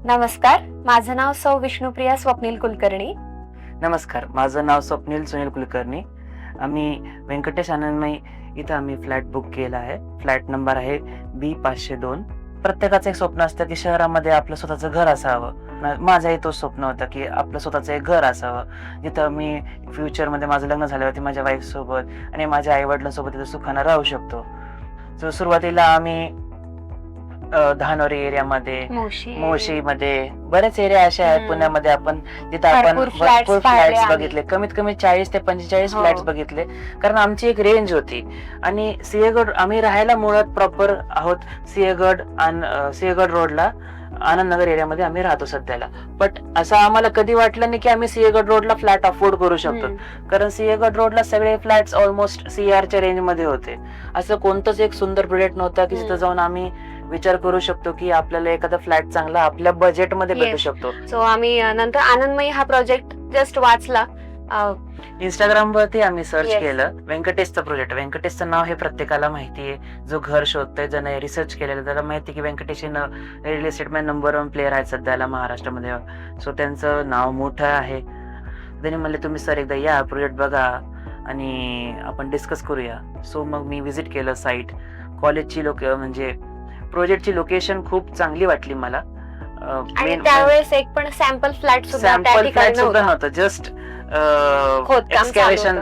नमस्कार, माझं नाव सौ विष्णुप्रिया स्वप्नील कुलकर्णी. नमस्कार, माझं नाव स्वप्नील सुनील कुलकर्णी. आम्ही व्यंकटेश आनंदमयी इथं आम्ही फ्लॅट बुक केला आहे. फ्लॅट नंबर आहे B502. प्रत्येकाचं एक स्वप्न असतं की शहरामध्ये आपलं स्वतःचं घर असावं. माझंही तोच स्वप्न होतं की आपलं स्वतःचं एक घर असावं, जिथं मी फ्युचरमध्ये माझं लग्न झाल्यावरती माझ्या वाईफ सोबत आणि माझ्या आई वडिलांसोबत तिथं सुखानं राहू शकतो. सो सुरुवातीला आम्ही धानोरी एरियामध्ये, मोशीमध्ये बरेच एरिया असे आहेत पुण्यामध्ये आपण जिथं आपण भरपूर फ्लॅट्स बघितले. कमीत कमी 40 ते 45 फ्लॅट्स बघितले, कारण आमची एक रेंज होती. आणि सिंहगड आम्ही राहायला मुळात प्रॉपर आहोत सिंहगड रोडला आनंदनगर एरियामध्ये आम्ही राहतो सध्याला. बट असं आम्हाला कधी वाटलं नाही की आम्ही सिंहगड रोडला फ्लॅट अफोर्ड करू शकतो, कारण सिंहगड रोडला सगळे फ्लॅट्स ऑलमोस्ट CRच्या रेंज मध्ये होते. असं कोणतंच एक सुंदर प्रोजेक्ट नव्हता की जिथं जाऊन आम्ही विचार करू शकतो की आपल्याला एखादा फ्लॅट चांगला आपल्या बजेटमध्ये भेटू शकतो. सो आम्ही नंतर आनंदमयी हा प्रोजेक्ट जस्ट वाचला. इंस्टाग्राम वरती आम्ही सर्च केलं व्यंकटेशचं प्रोजेक्ट. व्यंकटेशचं नाव हे प्रत्येकाला माहितीये, जो घर शोधतोय, ज्याने रिसर्च केलेलं त्याला माहिती की व्यंकटेश रिअल एस्टेट मध्ये नंबर 1 प्लेअर आहेत सध्याला महाराष्ट्रामध्ये. सो त्यांचं नाव मोठं आहे. त्यांनी म्हणले तुम्ही सर एकदा या, प्रोजेक्ट बघा आणि आपण डिस्कस करूया. सो मग मी व्हिजिट केलं साईट. कॉलेजची म्हणजे प्रोजेक्टची लोकेशन खूप चांगली वाटली मला. आणि त्यावेळेस एक पण सॅम्पल फ्लॅट सुद्धा नव्हतं, जस्ट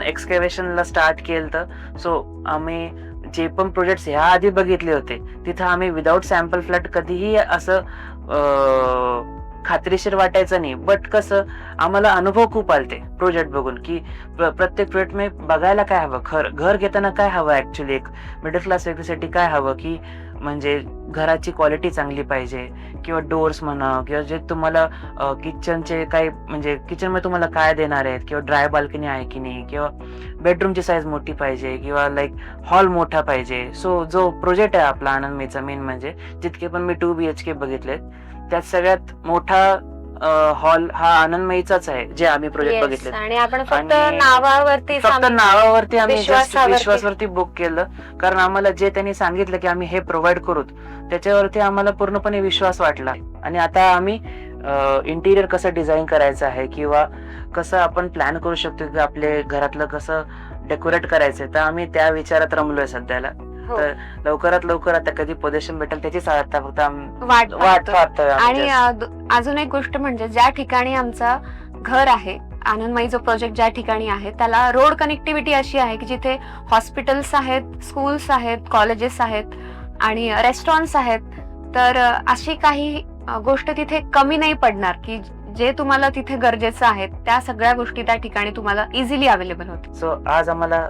एक्सकेव्हेशनला स्टार्ट केलं. सो आम्ही जे पण प्रोजेक्ट ह्या आधी बघितले होते तिथं आम्ही विदाऊट सॅम्पल फ्लॅट कधीही असं खात्रीशीर वाटायचं नाही. बट कसं आम्हाला अनुभव खूप आलते प्रोजेक्ट बघून की प्रत्येक प्रोजेक्ट मध्ये बघायला काय हवं, घर घेताना काय हवं, ऍक्च्युली एक मिडल क्लास व्यक्तीसाठी काय हवं, की म्हणजे घराची क्वालिटी चांगली पाहिजे, किंवा डोर्स म्हणा, किंवा जे तुम्हाला किचनचे काय म्हणजे किचन मध्ये तुम्हाला काय देणार आहेत, किंवा ड्राय बाल्कनी आहे की नाही, किंवा बेडरूमची साईज मोठी पाहिजे, किंवा लाईक हॉल मोठा पाहिजे. सो जो प्रोजेक्ट आहे आपला आनंदमयीचा मेन म्हणजे जितके पण मी 2 BHK बघितलेत त्यात सगळ्यात मोठा हॉल हा आनंदमयीचाच आहे जे आम्ही प्रोजेक्ट बघितले. आणि आपण फक्त नावावरती आम्ही विश्वासवरती बुक केलं, कारण आम्हाला जे त्यांनी सांगितलं की आम्ही हे प्रोव्हाइड करू त्याच्यावरती आम्हाला पूर्णपणे विश्वास वाटला. आणि आता आम्ही इंटिरियर कसं डिझाईन करायचं आहे किंवा कसं आपण प्लॅन करू शकतो की आपल्या घरातलं कसं डेकोरेट करायचंय, तर आम्ही त्या विचारात रमलोय सध्याला. तर लवकरात लवकर आता कधी पोझिशन भेटेल त्याचीच आता फक्त वाट पाहतोय. आणि अजून एक गोष्ट म्हणजे ज्या ठिकाणी आमचं घर आहे, आनंदमयी जो प्रोजेक्ट ज्या ठिकाणी आहे त्याला रोड कनेक्टिव्हिटी अशी आहे की जिथे हॉस्पिटल्स आहेत, स्कूल्स आहेत, कॉलेजेस आहेत आणि रेस्टॉरंट्स आहेत. तर अशी काही गोष्ट तिथे कमी नाही पडणार की जे तुम्हाला तिथे गरजेचं आहे त्या सगळ्या गोष्टी त्या ठिकाणी तुम्हाला इझिली अवेलेबल होते. सो आज आम्हाला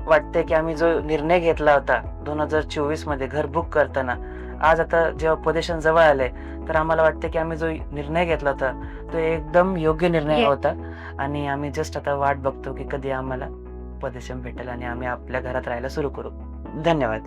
वाटतंय की आम्ही जो निर्णय घेतला होता 2024 मध्ये घर बुक करताना, आज आता जेव्हा पोझिशन जवळ आलंय तर आम्हाला वाटतं की आम्ही जो निर्णय घेतला होता तो एकदम योग्य निर्णय होता. आणि आम्ही जस्ट आता वाट बघतो की कधी आम्हाला पोझिशन भेटेल आणि आम्ही आपल्या घरात राहायला सुरू करू. धन्यवाद.